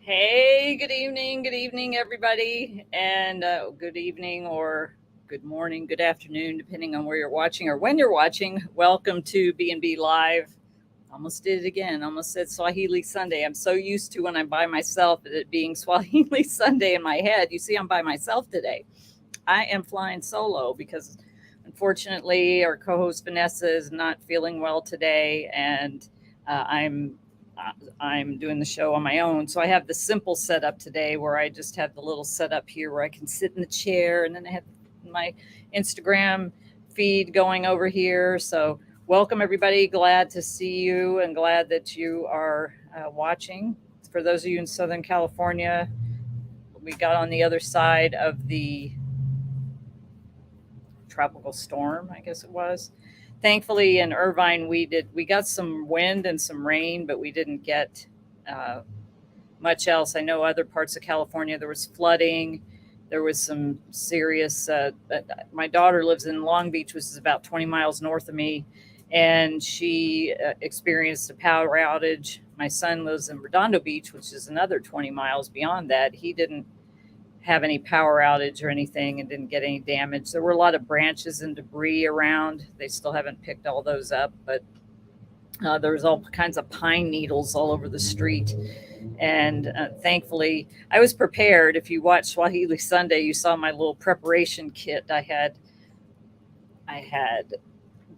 Hey, good evening, everybody, and good evening or good morning, good afternoon, depending on where you're watching or when you're watching. Welcome to BnB Live. Almost did it again. Almost said Swahili Sunday. I'm so used to when I'm by myself it being Swahili Sunday in my head. You see, I'm by myself today. I am flying solo because unfortunately our co-host Vanessa is not feeling well today, and I'm doing the show on my own. So I have the simple setup today where I just have the little setup here where I can sit in the chair, and then I have my Instagram feed going over here. So welcome everybody. Glad to see you and glad that you are watching. For those of you in Southern California, we got on the other side of the tropical storm, I guess it was. Thankfully, in Irvine, we got some wind and some rain, but we didn't get uh, much else. I know other parts of California there was flooding. There was some serious. My daughter lives in Long Beach, which is about 20 miles north of me, and she experienced a power outage. My son lives in Redondo Beach, which is another 20 miles beyond that. He didn't have any power outage or anything and didn't get any damage. There were a lot of branches and debris around. They still haven't picked all those up, but there was all kinds of pine needles all over the street. And thankfully, I was prepared. If you watched Swahili Sunday, you saw my little preparation kit. I had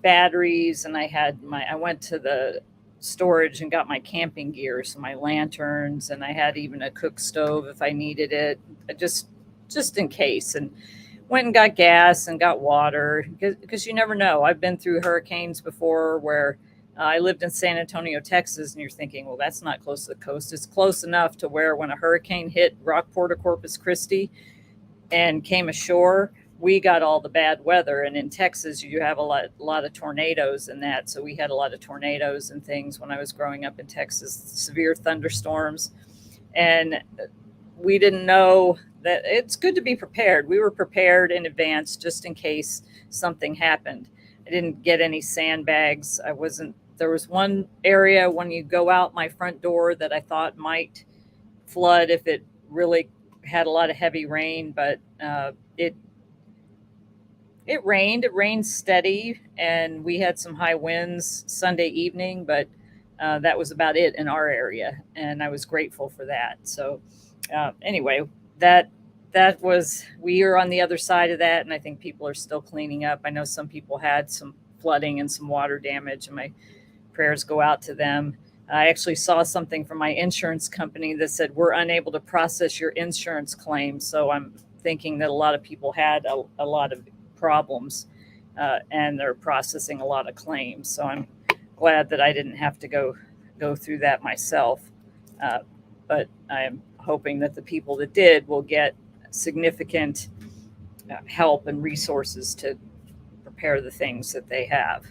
batteries, and I went to the storage and got my camping gear, so my lanterns, and I had even a cook stove if I needed it, just in case. And went and got gas and got water because you never know. I've been through hurricanes before where I lived in San Antonio, Texas, and you're thinking, well, that's not close to the coast. It's close enough to where when a hurricane hit Rockport or Corpus Christi and came ashore, we got all the bad weather. And in Texas, you have a lot of tornadoes and that. So we had a lot of tornadoes and things when I was growing up in Texas, severe thunderstorms. And we didn't know that it's good to be prepared. We were prepared in advance just in case something happened. I didn't get any sandbags. I wasn't, there was one area when you go out my front door that I thought might flood if it really had a lot of heavy rain, but it rained. It rained steady, and we had some high winds Sunday evening, but that was about it in our area, and I was grateful for that. So, anyway, that that was we are on the other side of that, and I think people are still cleaning up. I know some people had some flooding and some water damage, and my prayers go out to them. I actually saw something from my insurance company that said we're unable to process your insurance claim. So I'm thinking that a lot of people had a lot of problems, and they're processing a lot of claims. So I'm glad that I didn't have to go through that myself. Uh, but I'm hoping that the people that did will get significant help and resources to prepare the things that they have.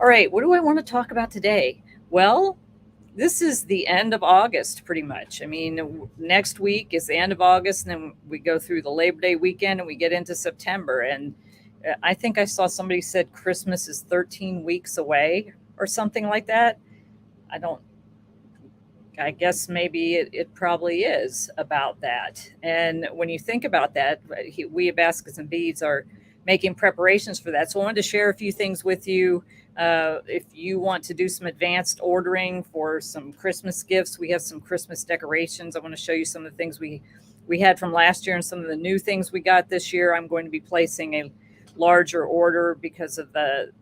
All right, what do I want to talk about today? Well, this is the end of August, pretty much. I mean, next week is the end of August, and then we go through the Labor Day weekend and we get into September. And I think I saw somebody said Christmas is 13 weeks away or something like that. I don't, I guess maybe it probably is about that. And when you think about that, we at Baskets and Beads are making preparations for that. So I wanted to share a few things with you. If you want to do some advanced ordering for some Christmas gifts, we have some Christmas decorations. I want to show you some of the things we had from last year and some of the new things we got this year. I'm going to be placing a larger order because of the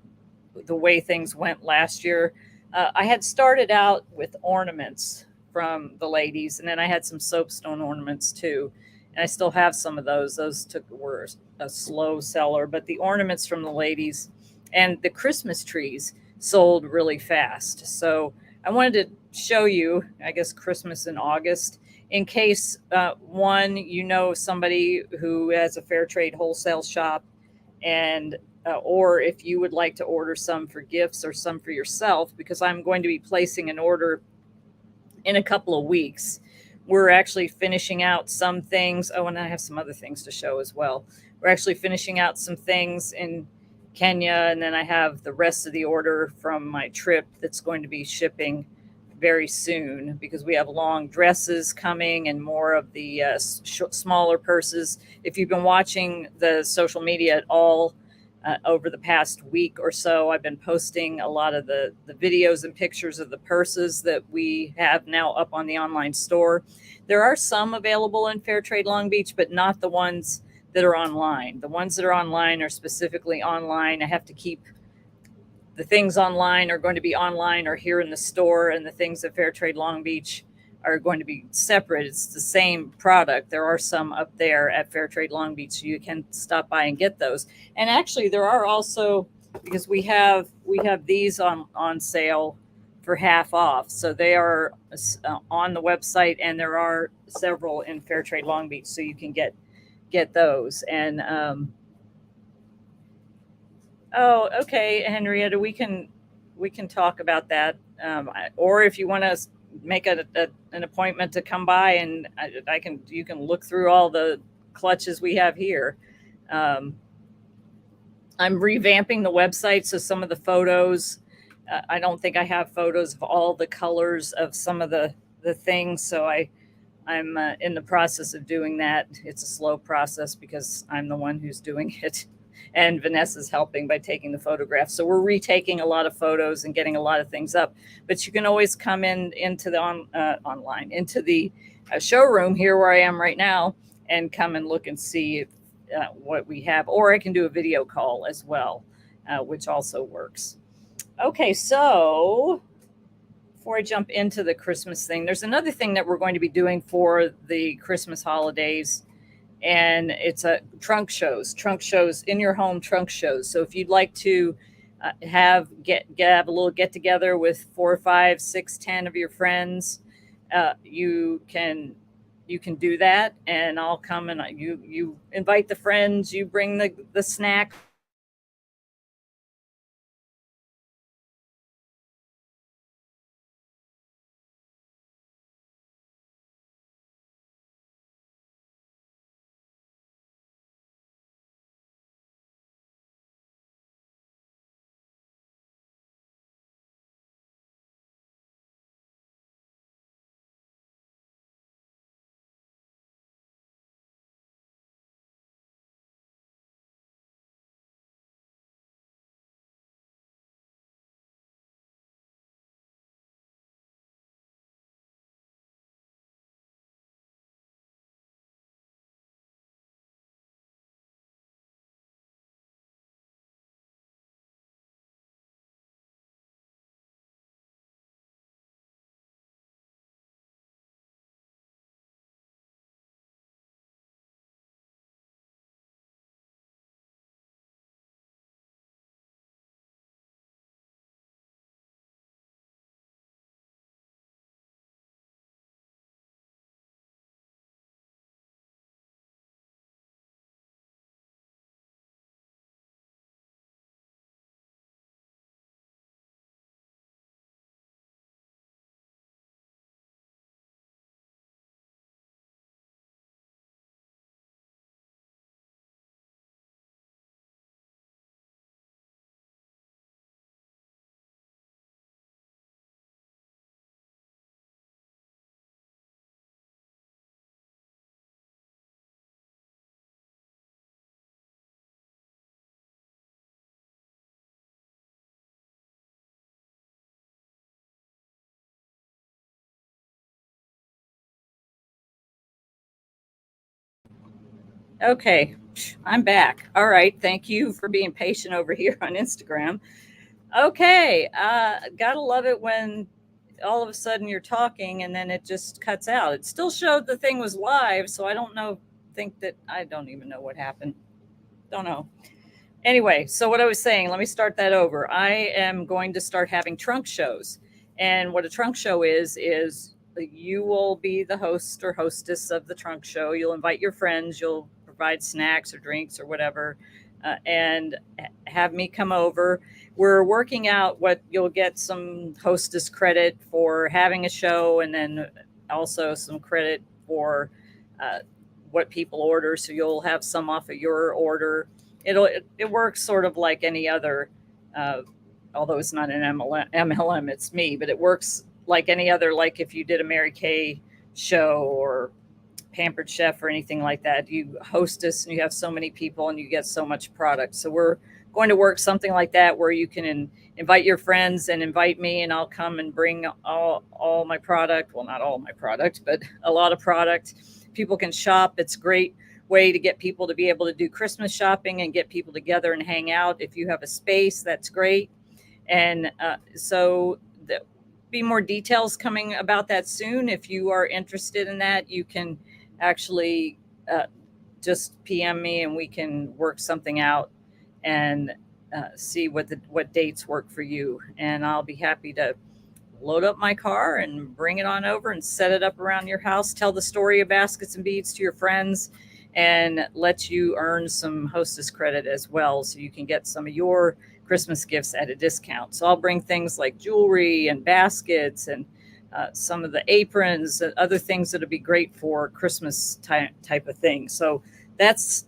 way things went last year. I had started out with ornaments from the ladies, and then I had some soapstone ornaments too. And I still have some of those. Were a slow seller, but the ornaments from the ladies and the Christmas trees sold really fast. So I wanted to show you, I guess, Christmas in August, in case one, you know, somebody who has a fair trade wholesale shop, and or if you would like to order some for gifts or some for yourself, because I'm going to be placing an order in a couple of weeks. We're actually finishing out some things. Oh, and I have some other things to show as well. We're actually finishing out some things in Kenya, and then I have the rest of the order from my trip that's going to be shipping very soon because we have long dresses coming and more of the smaller purses. If you've been watching the social media at all over the past week or so, I've been posting a lot of the videos and pictures of the purses that we have now up on the online store. There are some available in Fairtrade Long Beach, but not the ones that are online. The ones that are online are specifically online. I have to keep the things online are going to be online or here in the store, and the things at Fairtrade Long Beach are going to be separate. It's the same product. There are some up there at Fairtrade Long Beach, so you can stop by and get those. And actually, there are also, because we have these on sale for half off, so they are on the website, and there are several in Fairtrade Long Beach, so you can get those. And oh, okay, Henrietta, we can talk about that. Or if you want to make an appointment to come by, and you can look through all the clutches we have here. I'm revamping the website, so some of the photos, I don't think I have photos of all the colors of some of the things, so I'm in the process of doing that. It's a slow process because I'm the one who's doing it, and Vanessa's helping by taking the photographs. So we're retaking a lot of photos and getting a lot of things up. But you can always come into the online, into the showroom here where I am right now, and come and look and see what we have. Or I can do a video call as well, which also works. Okay, so before I jump into the Christmas thing, there's another thing that we're going to be doing for the Christmas holidays, and it's a trunk shows in your home, trunk shows. So if you'd like to have a little get together with 4, 5, 6, 10 of your friends, you can do that, and I'll come, and you invite the friends, you bring the snack. Okay, I'm back. All right, thank you for being patient over here on Instagram. Okay, gotta love it when all of a sudden you're talking and then it just cuts out. It still showed the thing was live, so I don't know. I don't even know what happened. Don't know. Anyway, so what I was saying, let me start that over. I am going to start having trunk shows. And what a trunk show is you will be the host or hostess of the trunk show. You'll invite your friends, you'll provide snacks or drinks or whatever, and have me come over. We're working out what you'll get some hostess credit for having a show, and then also some credit for uh, what people order. So you'll have some off of your order. It works sort of like any other, uh, although it's not an MLM, it's me, but it works like any other, like if you did a Mary Kay show or Pampered Chef or anything like that. You hostess and you have so many people and you get so much product. So we're going to work something like that where you can invite your friends and invite me, and I'll come and bring all my product. Well, not all my product, but a lot of product. People can shop. It's a great way to get people to be able to do Christmas shopping and get people together and hang out. If you have a space, that's great. And so be more details coming about that soon. If you are interested in that, you can actually just PM me and we can work something out and see what dates work for you. And I'll be happy to load up my car and bring it on over and set it up around your house. Tell the story of Baskets and Beads to your friends and let you earn some hostess credit as well, so you can get some of your Christmas gifts at a discount. So I'll bring things like jewelry and baskets and some of the aprons and other things that'll be great for Christmas type of thing. So that's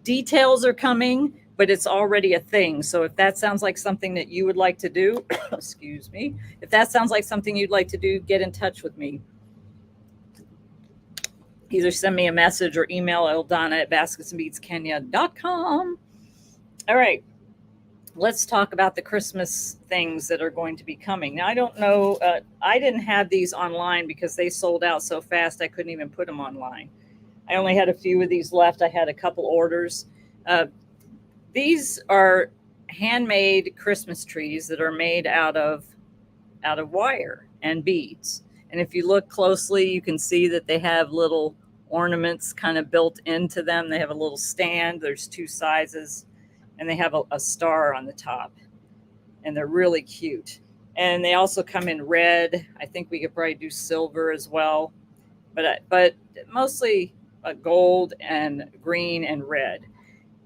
details are coming, but it's already a thing. So if that sounds like something that you would like to do, excuse me, if that sounds like something you'd like to do, get in touch with me. Either send me a message or email eldonna@basketsandbeadskenya.com. All right. Let's talk about the Christmas things that are going to be coming. Now, I don't know. I didn't have these online because they sold out so fast I couldn't even put them online. I only had a few of these left. I had a couple orders. These are handmade Christmas trees that are made out of wire and beads. And if you look closely, you can see that they have little ornaments kind of built into them. They have a little stand. There's two sizes, and they have a star on the top. And they're really cute. And they also come in red. I think we could probably do silver as well, but mostly gold and green and red.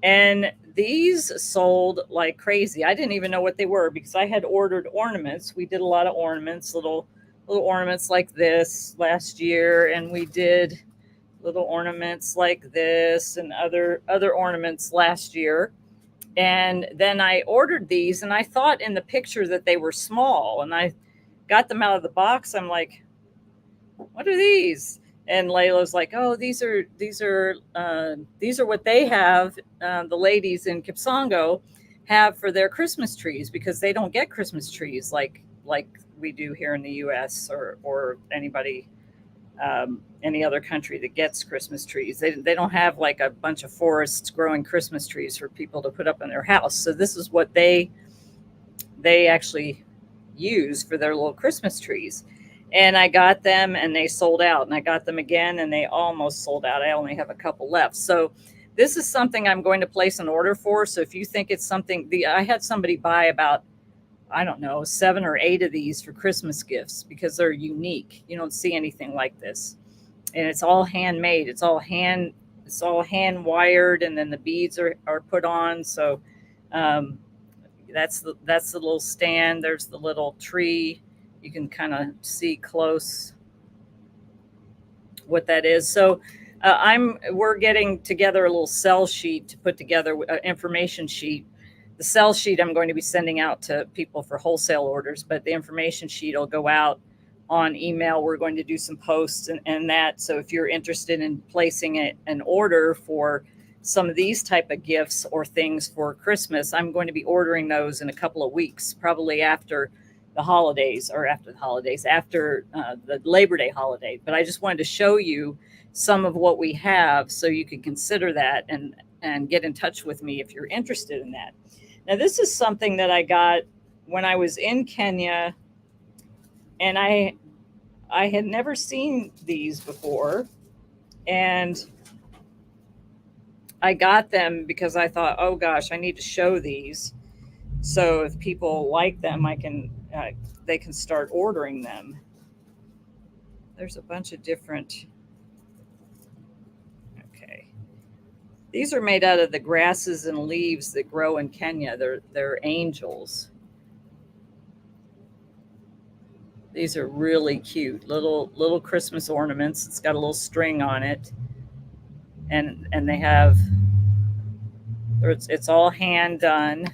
And these sold like crazy. I didn't even know what they were because I had ordered ornaments. We did a lot of ornaments, little ornaments like this last year, and we did little ornaments like this and other ornaments last year. And then I ordered these, and I thought in the picture that they were small, and I got them out of the box. I'm like, what are these? And Layla's like, oh, these are what they have. The ladies in Kipsongo have for their Christmas trees, because they don't get Christmas trees like we do here in the U.S. or anybody any other country that gets Christmas trees. They don't have like a bunch of forests growing Christmas trees for people to put up in their house. So this is what they actually use for their little Christmas trees. And I got them and they sold out, and I got them again and they almost sold out. I only have a couple left. So this is something I'm going to place an order for. So if you think it's something, I had somebody buy about, I don't know, 7 or 8 of these for Christmas gifts because they're unique. You don't see anything like this. And it's all handmade. It's all hand wired, and then the beads are put on. So that's the little stand. There's the little tree. You can kind of see close what that is. So we're getting together a little sell sheet to put together an information sheet. The sell sheet I'm going to be sending out to people for wholesale orders, but the information sheet will go out on email. We're going to do some posts and that. So if you're interested in placing an order for some of these type of gifts or things for Christmas, I'm going to be ordering those in a couple of weeks, probably after the holidays, after the Labor Day holiday. But I just wanted to show you some of what we have so you can consider that and get in touch with me if you're interested in that. Now, this is something that I got when I was in Kenya, and I had never seen these before. And I got them because I thought, oh gosh, I need to show these. So if people like them, they can start ordering them. There's a bunch of different. Okay. These are made out of the grasses and leaves that grow in Kenya. They're angels. These are really cute little Christmas ornaments. It's got a little string on it, and they have. It's all hand done,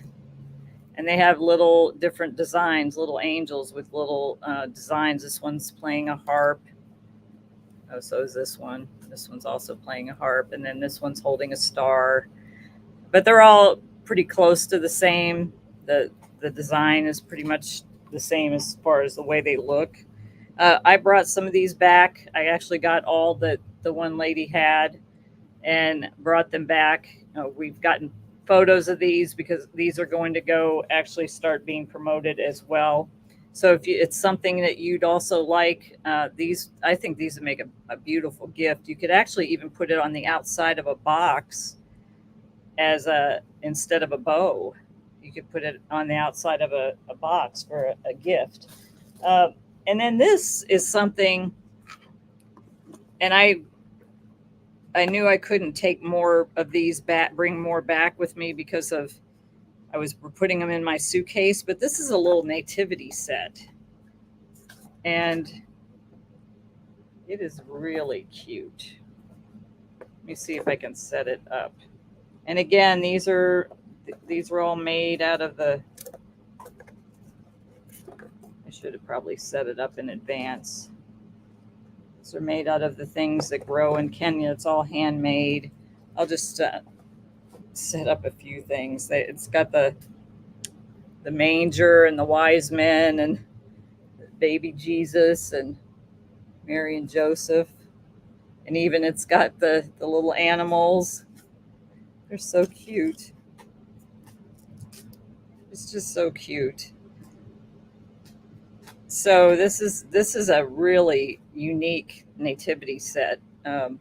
And they have little different designs, little angels with little designs. This one's playing a harp. Oh, so is this one. This one's also playing a harp. And then this one's holding a star. But they're all pretty close to the same. The design is pretty much the same as far as the way they look. I brought some of these back. I actually got all that the one lady had and brought them back. We've gotten photos of these because these are going to go actually start being promoted as well. So if it's something that you'd also like, these, I think these would make a beautiful gift. You could actually even put it on the outside of a box as instead of a bow. You could put it on the outside of a box for a gift. And then this is something, and I knew I couldn't take more of these back, bring more back with me because I was putting them in my suitcase, but this is a little nativity set. And it is really cute. Let me see if I can set it up. And again, these are all made out of I should have probably set it up in advance. These are made out of the things that grow in Kenya. It's all handmade. I'll just set up a few things. It's got the manger and the wise men and baby Jesus and Mary and Joseph. And even it's got the little animals. They're so cute. It's just so cute. So this is a really unique nativity set. I'm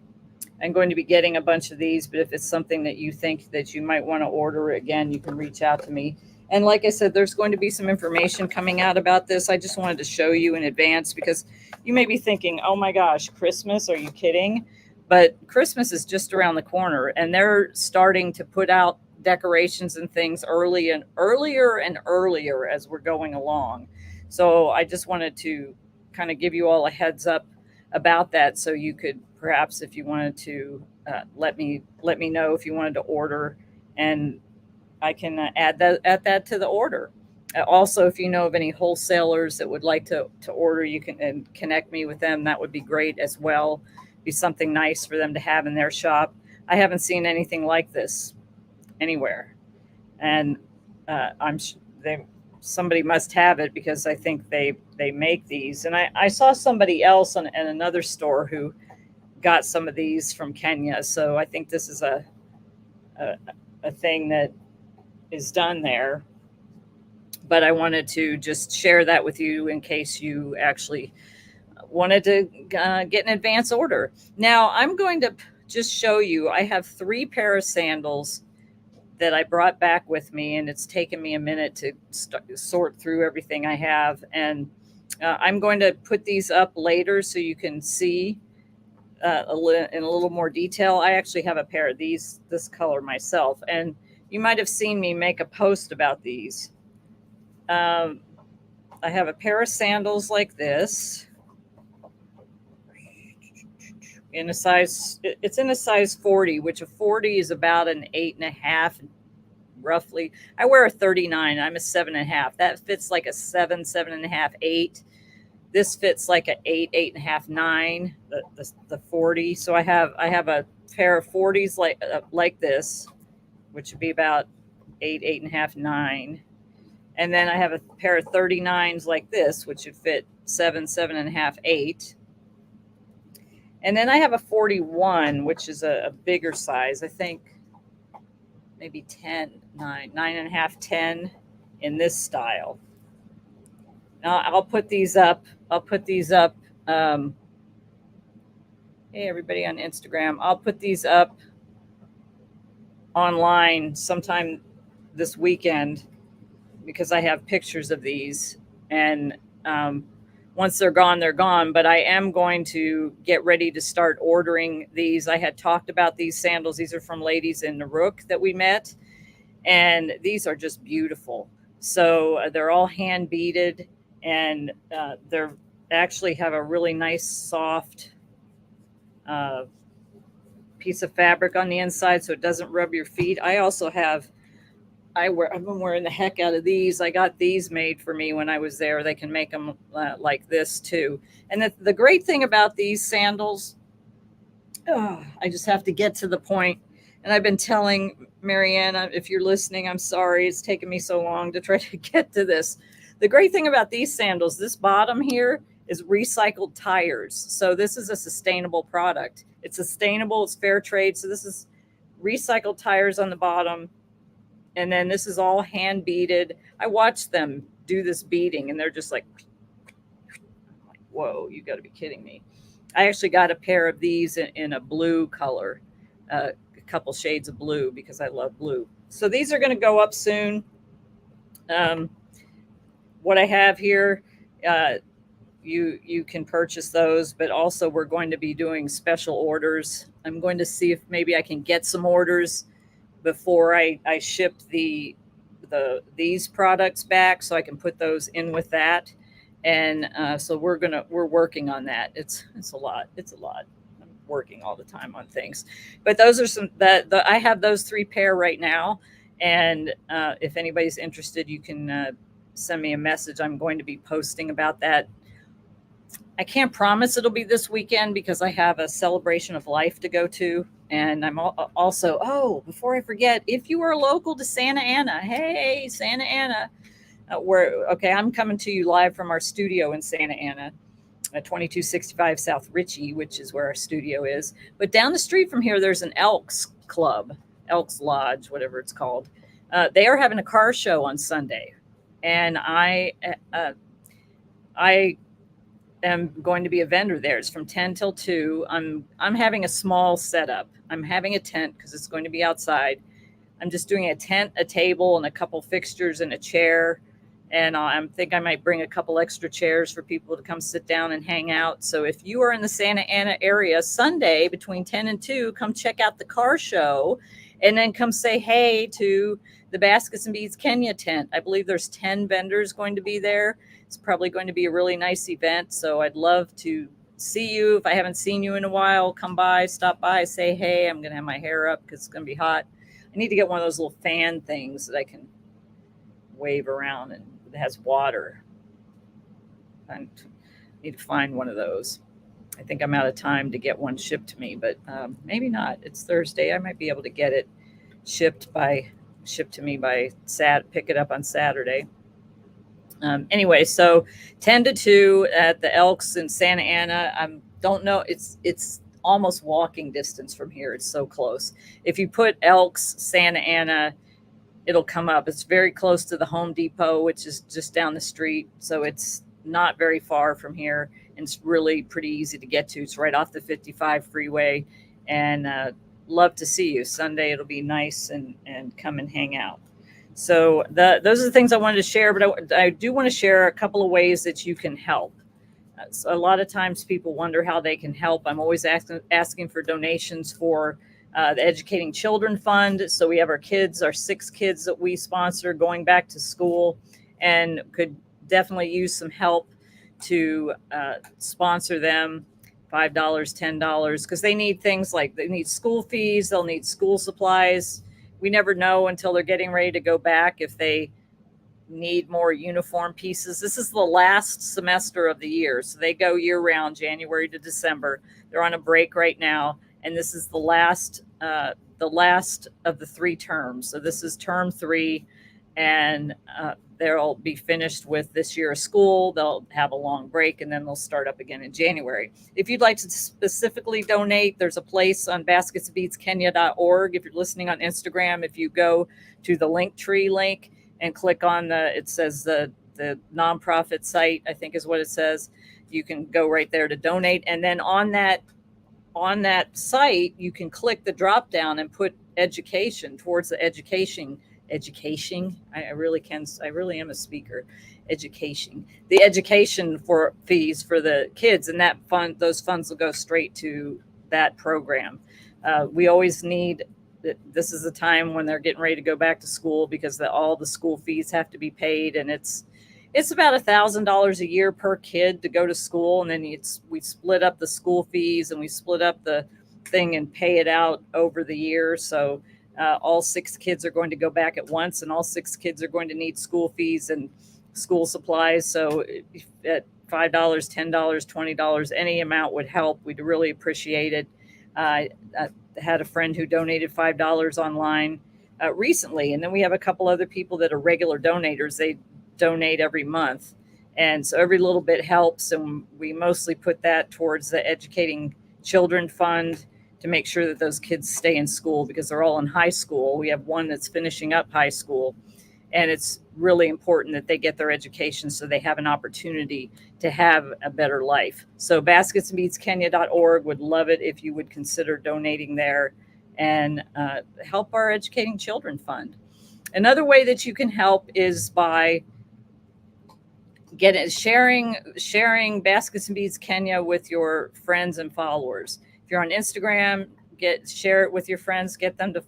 going to be getting a bunch of these, but if it's something that you think that you might want to order, again, you can reach out to me. And like I said, there's going to be some information coming out about this. I just wanted to show you in advance because you may be thinking, oh my gosh, Christmas, are you kidding? But Christmas is just around the corner, and they're starting to put out decorations and things earlier and earlier as we're going along. So I just wanted to kind of give you all a heads up about that, so you could perhaps, if you wanted to, let me know if you wanted to order, and I can add that to the order. Also, if you know of any wholesalers that would like to order, you can and connect me with them. That would be great as well. Be something nice for them to have in their shop. I haven't seen anything like this anywhere, and somebody must have it because I think they make these. And I saw somebody else in another store who got some of these from Kenya. So I think this is a thing that is done there. But I wanted to just share that with you in case you actually wanted to get an advance order. Now I'm going to just show you, I have 3 pair of sandals that I brought back with me, and it's taken me a minute to sort through everything I have. And I'm going to put these up later so you can see in a little more detail. I actually have a pair of this color myself, and you might have seen me make a post about these. I have a pair of sandals like this in a size, it's in a size 40, which a 40 is about an 8.5 roughly. I wear a 39. I'm a 7.5. That fits like a 7, 7.5, 8. This fits like an 8, 8.5, 9. The 40. So I have a pair of 40s like this, which would be about 8, 8.5, 9. And then I have a pair of 39s like this, which would fit 7, 7.5, 8. And then I have a 41, which is a bigger size. I think maybe 10, 9, 9.5, 10 in this style. Now I'll put these up. Hey, everybody on Instagram. I'll put these up online sometime this weekend because I have pictures of these. And once they're gone, they're gone. But I am going to get ready to start ordering these. I had talked about these sandals. These are from ladies in Naruk that we met. And these are just beautiful. So they're all hand beaded, and they're actually have a really nice soft piece of fabric on the inside so it doesn't rub your feet. I also have I've been wearing the heck out of these. I got these made for me when I was there. They can make them like this too. And the great thing about these sandals, oh, I just have to get to the point. And I've been telling Marianne, if you're listening, I'm sorry. It's taken me so long to try to get to this. The great thing about these sandals, this bottom here is recycled tires. So this is a sustainable product. It's sustainable, it's fair trade. So this is recycled tires on the bottom. And then this is all hand beaded. I watched them do this beading and they're just like, whoa, you got to be kidding me. I actually got a pair of these in a blue color, a couple shades of blue because I love blue. So these are going to go up soon. What I have here, you can purchase those, but also we're going to be doing special orders. I'm going to see if maybe I can get some orders before I ship these products back, so I can put those in with that. And so we're working on that. It's a lot. I'm working all the time on things, but those are some I have those 3 pair right now. And if anybody's interested, you can send me a message. I'm going to be posting about that. I can't promise it'll be this weekend because I have a celebration of life to go to. And I'm also, before I forget, if you are local to Santa Ana, hey, Santa Ana, I'm coming to you live from our studio in Santa Ana, at 2265 South Ritchie, which is where our studio is. But down the street from here, there's an Elks Club, Elks Lodge, whatever it's called. They are having a car show on Sunday. And I am going to be a vendor there. It's from 10 till 2. I'm having a small setup. I'm having a tent because it's going to be outside. I'm just doing a tent, a table, and a couple fixtures and a chair. And I think I might bring a couple extra chairs for people to come sit down and hang out. So if you are in the Santa Ana area Sunday between 10 and 2, come check out the car show and then come say hey to the Baskets and Beads Kenya tent. I believe there's 10 vendors going to be there. It's probably going to be a really nice event. So I'd love to see you. If I haven't seen you in a while, come by, stop by, say hey. I'm going to have my hair up because it's going to be hot. I need to get one of those little fan things that I can wave around and it has water. I need to find one of those. I think I'm out of time to get one shipped to me, but maybe not. It's Thursday. I might be able to get it shipped to me by pick it up on Saturday. Anyway, so 10 to 2 at the Elks in Santa Ana. I don't know. It's almost walking distance from here. It's so close. If you put Elks Santa Ana, it'll come up. It's very close to the Home Depot, which is just down the street. So it's not very far from here. And it's really pretty easy to get to. It's right off the 55 freeway. And love to see you. Sunday, it'll be nice and come and hang out. So those are the things I wanted to share. But I do want to share a couple of ways that you can help. So a lot of times people wonder how they can help. I'm always asking for donations for the Educating Children Fund. So we have our 6 kids that we sponsor going back to school and could definitely use some help to sponsor them, $5, $10, because they need things like they need school fees, they'll need school supplies. We never know until they're getting ready to go back if they need more uniform pieces. This is the last semester of the year. So they go year round, January to December. They're on a break right now. And this is the last of the 3 terms. So this is term 3, and they'll be finished with this year of school. They'll have a long break, and then they'll start up again in January. If you'd like to specifically donate, there's a place on basketsbeadskenya.org. If you're listening on Instagram, if you go to the Linktree link and click on it says the nonprofit site, I think is what it says. You can go right there to donate. And then on that site, you can click the drop down and put education towards the education. I really am a speaker. Education, the education for fees for the kids, and those funds will go straight to that program. We always need. This is a time when they're getting ready to go back to school because all the school fees have to be paid, and it's about $1,000 a year per kid to go to school. And then we split up the school fees and we split up the thing and pay it out over the year. So all 6 kids are going to go back at once, and all 6 kids are going to need school fees and school supplies. So at $5, $10, $20, any amount would help. We'd really appreciate it. I had a friend who donated $5 online recently, and then we have a couple other people that are regular donators. They donate every month, and so every little bit helps. And we mostly put that towards the Educating Children Fund to make sure that those kids stay in school because they're all in high school. We have one that's finishing up high school, and it's really important that they get their education so they have an opportunity to have a better life. So basketsandbeadskenya.org, would love it if you would consider donating there and help our Educating Children Fund. Another way that you can help is by sharing Baskets and Beads Kenya with your friends and followers. If you're on Instagram, share it with your friends, get them to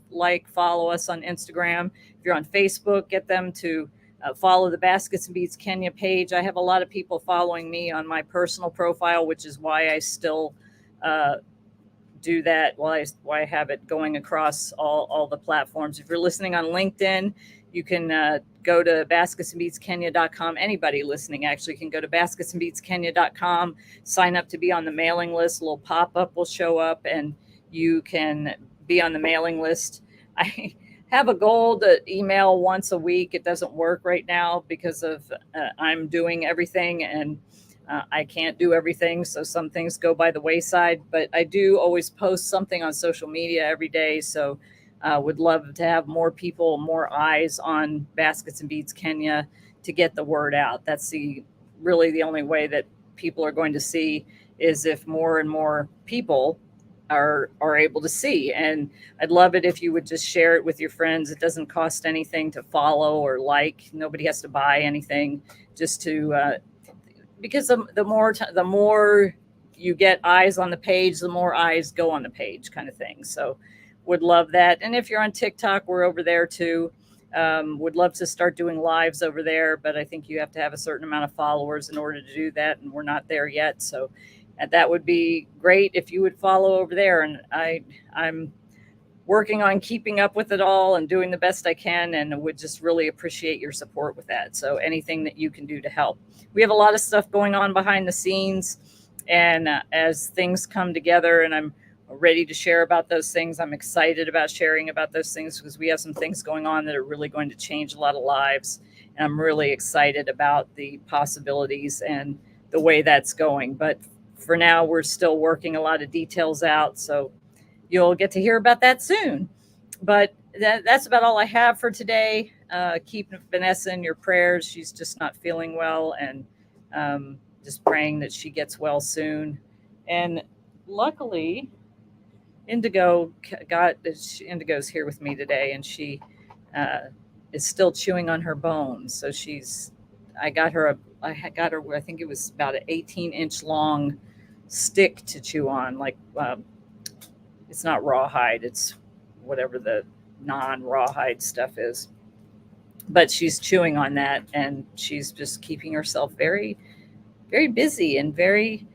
follow us on Instagram. If you're on Facebook, get them to follow the Baskets and Beads Kenya page. I have a lot of people following me on my personal profile, which is why I still do that, why I have it going across all the platforms. If you're listening on LinkedIn, you can go to basketsandbeadskenya.com. Anybody listening actually can go to basketsandbeadskenya.com, sign up to be on the mailing list. A little pop-up will show up and you can be on the mailing list. I have a goal to email once a week. It doesn't work right now because of I'm doing everything and I can't do everything. So some things go by the wayside, but I do always post something on social media every day. So would love to have more people, more eyes on Baskets and Beads Kenya to get the word out. That's really the only way that people are going to see is if more and more people are able to see. And I'd love it if you would just share it with your friends. It doesn't cost anything to follow or like. Nobody has to buy anything, just to because the more you get eyes on the page, the more eyes go on the page, kind of thing. So would love that. And if you're on TikTok, we're over there too. Would love to start doing lives over there, but I think you have to have a certain amount of followers in order to do that, and we're not there yet. So that would be great if you would follow over there. And I'm working on keeping up with it all and doing the best I can, and would just really appreciate your support with that. So anything that you can do to help. We have a lot of stuff going on behind the scenes, and as things come together and I'm ready to share about those things, I'm excited about sharing about those things because we have some things going on that are really going to change a lot of lives. And I'm really excited about the possibilities and the way that's going. But for now, we're still working a lot of details out. So you'll get to hear about that soon. But that's about all I have for today. Keep Vanessa in your prayers. She's just not feeling well, and just praying that she gets well soon. And luckily, Indigo's here with me today, and she is still chewing on her bones. So I got her, I think it was about an 18-inch long stick to chew on. Like, it's not rawhide, it's whatever the non-rawhide stuff is. But she's chewing on that, and she's just keeping herself very, very busy and very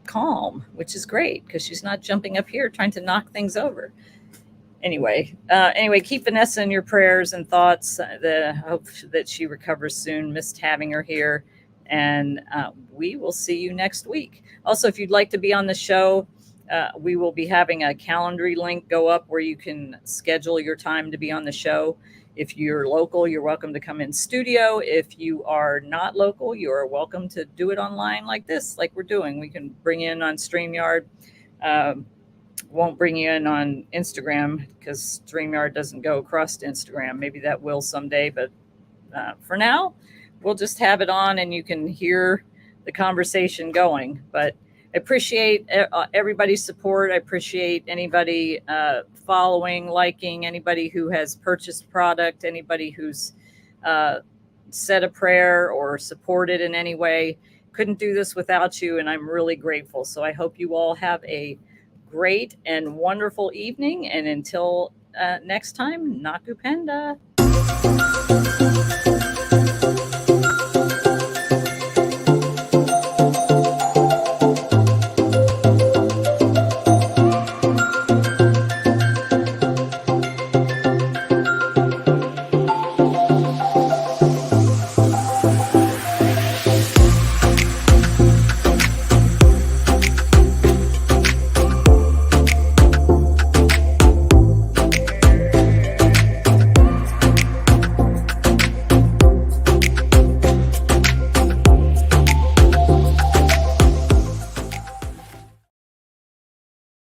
calm, which is great because she's not jumping up here trying to knock things over. Anyway, keep Vanessa in your prayers and thoughts. I hope that she recovers soon. Missed having her here, and we will see you next week. Also, if you'd like to be on the show, we will be having a Calendly link go up where you can schedule your time to be on the show. If you're local, you're welcome to come in studio. If you are not local, you are welcome to do it online like this, like we're doing. We can bring you in on StreamYard. Won't bring you in on Instagram because StreamYard doesn't go across to Instagram. Maybe that will someday, but for now, we'll just have it on and you can hear the conversation going. But I appreciate everybody's support. I appreciate anybody following, liking, anybody who has purchased product, anybody who's said a prayer or supported in any way. Couldn't do this without you, and I'm really grateful. So I hope you all have a great and wonderful evening. And until next time, Nakupenda.